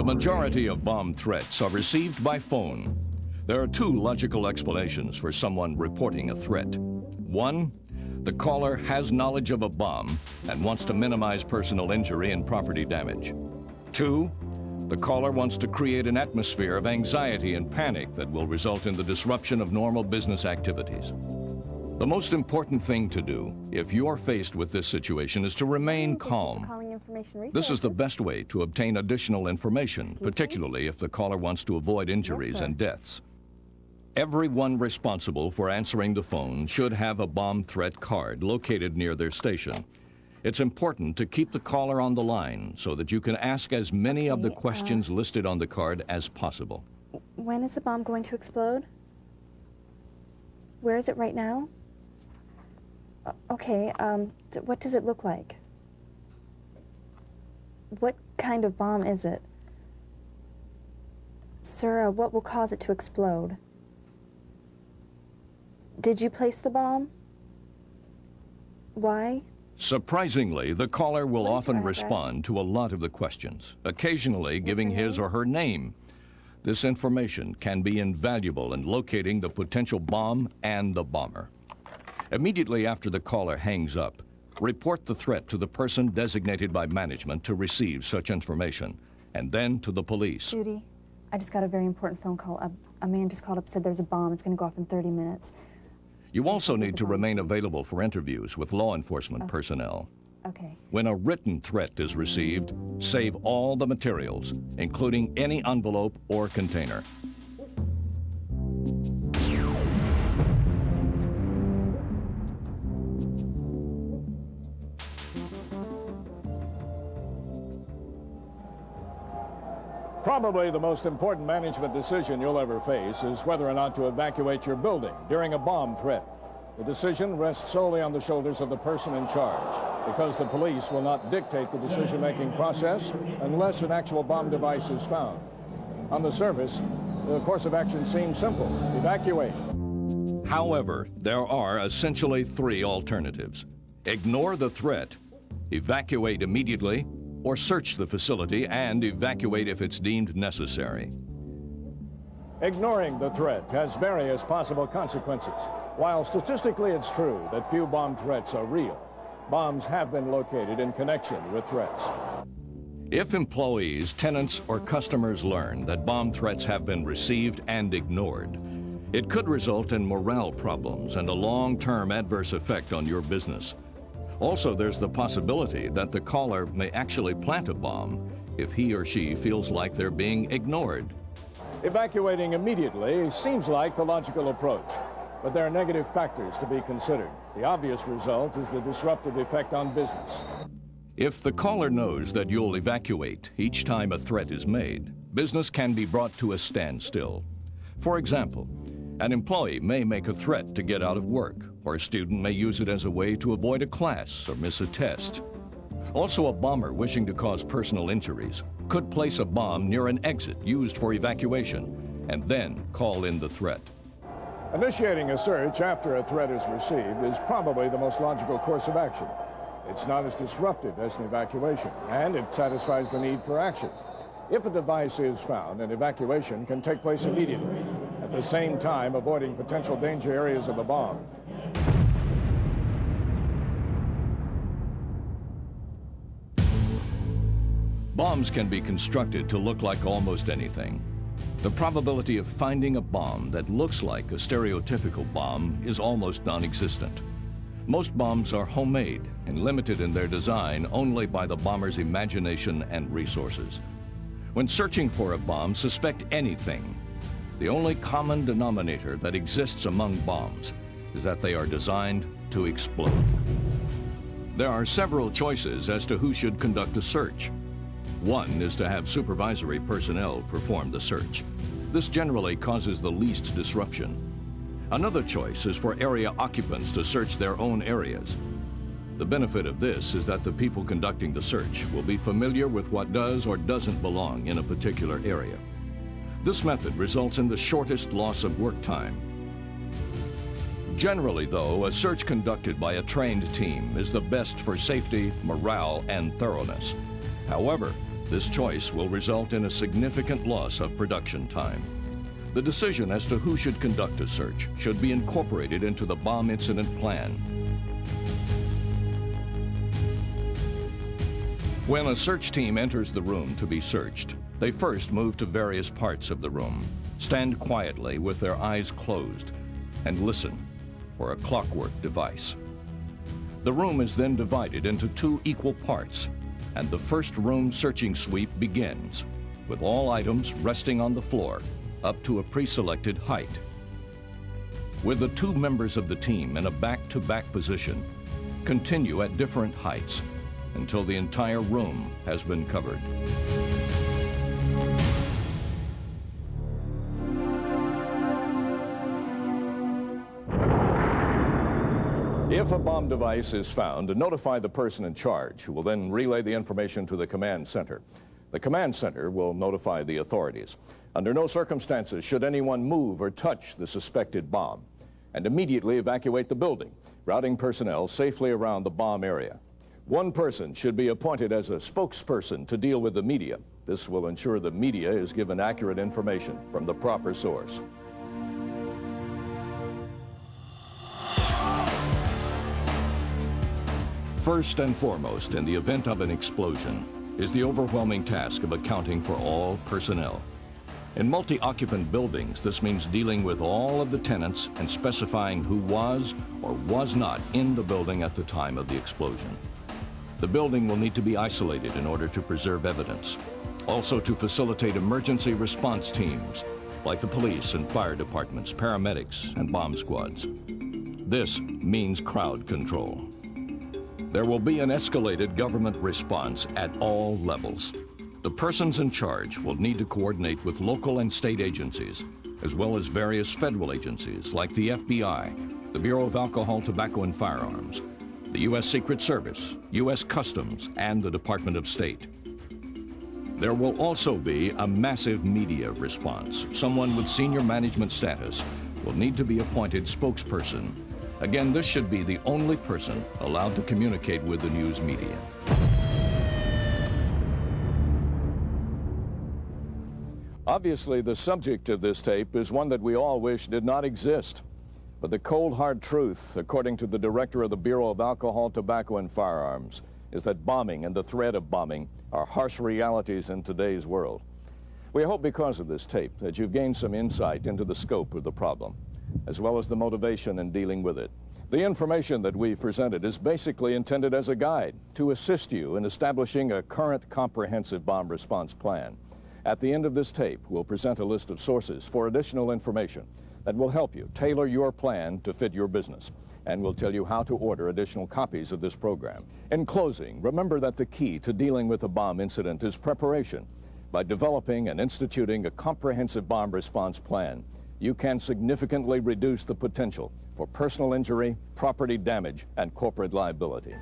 majority of bomb threats are received by phone. There are two logical explanations for someone reporting a threat. One, the caller has knowledge of a bomb and wants to minimize personal injury and property damage. Two, the caller wants to create an atmosphere of anxiety and panic that will result in the disruption of normal business activities. The most important thing to do, if you're faced with this situation, is to remain calm. This is the best way to obtain additional information, particularly if the caller wants to avoid injuries and deaths. Everyone responsible for answering the phone should have a bomb threat card located near their station. It's important to keep the caller on the line so that you can ask as many of the questions listed on the card as possible. When is the bomb going to explode? Where is it right now? Okay, what does it look like? What kind of bomb is it? Sir, what will cause it to explode? Did you place the bomb? Why? Surprisingly, the caller will often respond to a lot of the questions, occasionally giving his or her name. This information can be invaluable in locating the potential bomb and the bomber. Immediately after the caller hangs up, report the threat to the person designated by management to receive such information, and then to the police. Judy, I just got a very important phone call. A man just called up and said there's a bomb. It's going to go off in 30 minutes. You also need to remain available for interviews with law enforcement personnel. Okay. When a written threat is received, save all the materials, including any envelope or container. Probably the most important management decision you'll ever face is whether or not to evacuate your building during a bomb threat. The decision rests solely on the shoulders of the person in charge, because the police will not dictate the decision-making process unless an actual bomb device is found. On the surface, the course of action seems simple: evacuate. However, there are essentially three alternatives: ignore the threat, evacuate immediately, or search the facility and evacuate if it's deemed necessary. Ignoring the threat has various possible consequences. While statistically it's true that few bomb threats are real, bombs have been located in connection with threats. If employees, tenants, or customers learn that bomb threats have been received and ignored, it could result in morale problems and a long-term adverse effect on your business. Also, there's the possibility that the caller may actually plant a bomb if he or she feels like they're being ignored. Evacuating immediately seems like the logical approach, but there are negative factors to be considered. The obvious result is the disruptive effect on business. If the caller knows that you'll evacuate each time a threat is made, business can be brought to a standstill. For example, an employee may make a threat to get out of work, or a student may use it as a way to avoid a class or miss a test. Also, a bomber wishing to cause personal injuries could place a bomb near an exit used for evacuation and then call in the threat. Initiating a search after a threat is received is probably the most logical course of action. It's not as disruptive as an evacuation, and it satisfies the need for action. If a device is found, an evacuation can take place immediately, at the same time avoiding potential danger areas of a bomb. Bombs can be constructed to look like almost anything. The probability of finding a bomb that looks like a stereotypical bomb is almost non-existent. Most bombs are homemade and limited in their design only by the bomber's imagination and resources. When searching for a bomb, suspect anything. The only common denominator that exists among bombs is that they are designed to explode. There are several choices as to who should conduct a search. One is to have supervisory personnel perform the search. This generally causes the least disruption. Another choice is for area occupants to search their own areas. The benefit of this is that the people conducting the search will be familiar with what does or doesn't belong in a particular area. This method results in the shortest loss of work time. Generally, though, a search conducted by a trained team is the best for safety, morale, and thoroughness. However, This choice will result in a significant loss of production time. The decision as to who should conduct a search should be incorporated into the bomb incident plan. When a search team enters the room to be searched, they first move to various parts of the room, stand quietly with their eyes closed, and listen for a clockwork device. The room is then divided into 2 equal parts, and the first room searching sweep begins, with all items resting on the floor up to a pre-selected height. With the 2 members of the team in a back-to-back position, continue at different heights until the entire room has been covered. If a bomb device is found, notify the person in charge, who will then relay the information to the command center. The command center will notify the authorities. Under no circumstances should anyone move or touch the suspected bomb, and immediately evacuate the building, routing personnel safely around the bomb area. One person should be appointed as a spokesperson to deal with the media. This will ensure the media is given accurate information from the proper source. First and foremost, in the event of an explosion, is the overwhelming task of accounting for all personnel. In multi-occupant buildings, this means dealing with all of the tenants and specifying who was or was not in the building at the time of the explosion. The building will need to be isolated in order to preserve evidence. Also to facilitate emergency response teams, like the police and fire departments, paramedics, and bomb squads. This means crowd control. There will be an escalated government response at all levels. The persons in charge will need to coordinate with local and state agencies, as well as various federal agencies like the FBI, the Bureau of Alcohol, Tobacco, and Firearms, the U.S. Secret Service, U.S. Customs, and the Department of State. There will also be a massive media response. Someone with senior management status will need to be appointed spokesperson. Again, this should be the only person allowed to communicate with the news media. Obviously, the subject of this tape is one that we all wish did not exist. But the cold, hard truth, according to the director of the Bureau of Alcohol, Tobacco, and Firearms, is that bombing and the threat of bombing are harsh realities in today's world. We hope because of this tape that you've gained some insight into the scope of the problem, as well as the motivation in dealing with it. The information that we've presented is basically intended as a guide to assist you in establishing a current comprehensive bomb response plan. At the end of this tape, we'll present a list of sources for additional information that will help you tailor your plan to fit your business, and we'll tell you how to order additional copies of this program. In closing, remember that the key to dealing with a bomb incident is preparation. By developing and instituting a comprehensive bomb response plan, you can significantly reduce the potential for personal injury, property damage, and corporate liability.